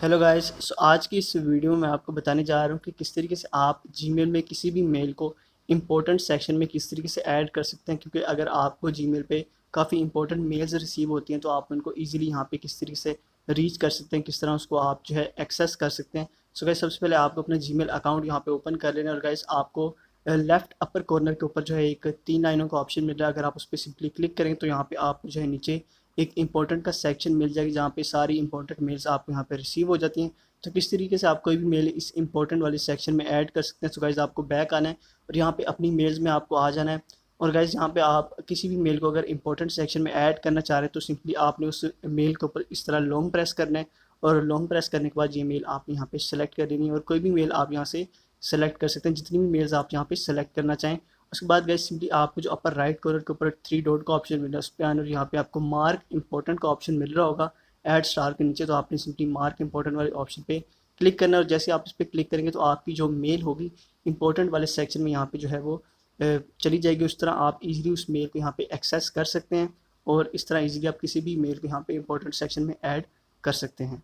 Hello guys. आज की इस वीडियो में आपको बताने जा रहा हूँ कि किस तरीके से आप जीमेल में किसी भी मेल को इम्पोर्टेंट सेक्शन में किस तरीके से ऐड कर सकते हैं, क्योंकि अगर आपको जीमेल पे काफ़ी इंपॉर्टेंट मेल्स रिसीव होती हैं तो आप उनको इजीली यहाँ पे किस तरीके से रीच कर सकते हैं, किस तरह उसको आप जो है एक्सेस कर सकते हैं। सो गाइस, सबसे पहले आपको अपना जीमेल अकाउंट यहाँ पे ओपन कर लेना है और गाइस आपको लेफ्ट अपर कॉर्नर के ऊपर जो है एक 3 लाइनों का ऑप्शन मिल रहा है। अगर आप उस पर सिंपली क्लिक करेंगे तो यहाँ पे आपको जो है नीचे एक इंपॉर्टेंट का सेक्शन मिल जाएगी, जहाँ पे सारी इंपॉर्टेंट मेल्स आपको यहाँ पे रिसीव हो जाती हैं। तो किस तरीके से आप कोई भी मेल इस इंपॉर्टेंट वाले सेक्शन में ऐड कर सकते हैं। सो गाइज, आपको बैक आना है और यहाँ पे अपनी मेल्स में आपको आ जाना है। और गाइज, यहाँ पे आप किसी भी मेल को अगर इंपॉर्टेंट सेक्शन में ऐड करना चाह रहे हैं तो सिंपली आपने उस मेल के ऊपर इस तरह लॉन्ग प्रेस करना है और लॉन्ग प्रेस करने के बाद ये मेल आप यहाँ पे सेलेक्ट कर देनी है और कोई भी मेल आप यहाँ से सेलेक्ट कर सकते हैं, जितनी भी मेल्स आप यहाँ पे सेलेक्ट करना चाहें। उसके बाद गाइज सिंपली आपको जो अपर राइट कॉर्नर के ऊपर 3 डॉट का ऑप्शन मिल रहा है उस पर आना और यहाँ पे आपको मार्क इंपॉर्टेंट का ऑप्शन मिल रहा होगा ऐड स्टार के नीचे। तो आपने सिंपली मार्क इंपॉर्टेंट वाले ऑप्शन पे क्लिक करना है और जैसे आप इस पर क्लिक करेंगे तो आपकी जो मेल होगी इंपॉर्टेंट वाले सेक्शन में यहाँ पे जो है वो चली जाएगी। उस तरह आप इजीली उस मेल को यहाँ पे एक्सेस कर सकते हैं और इस तरह इजीली आप किसी भी मेल को यहाँ पे इंपॉर्टेंट सेक्शन में ऐड कर सकते हैं।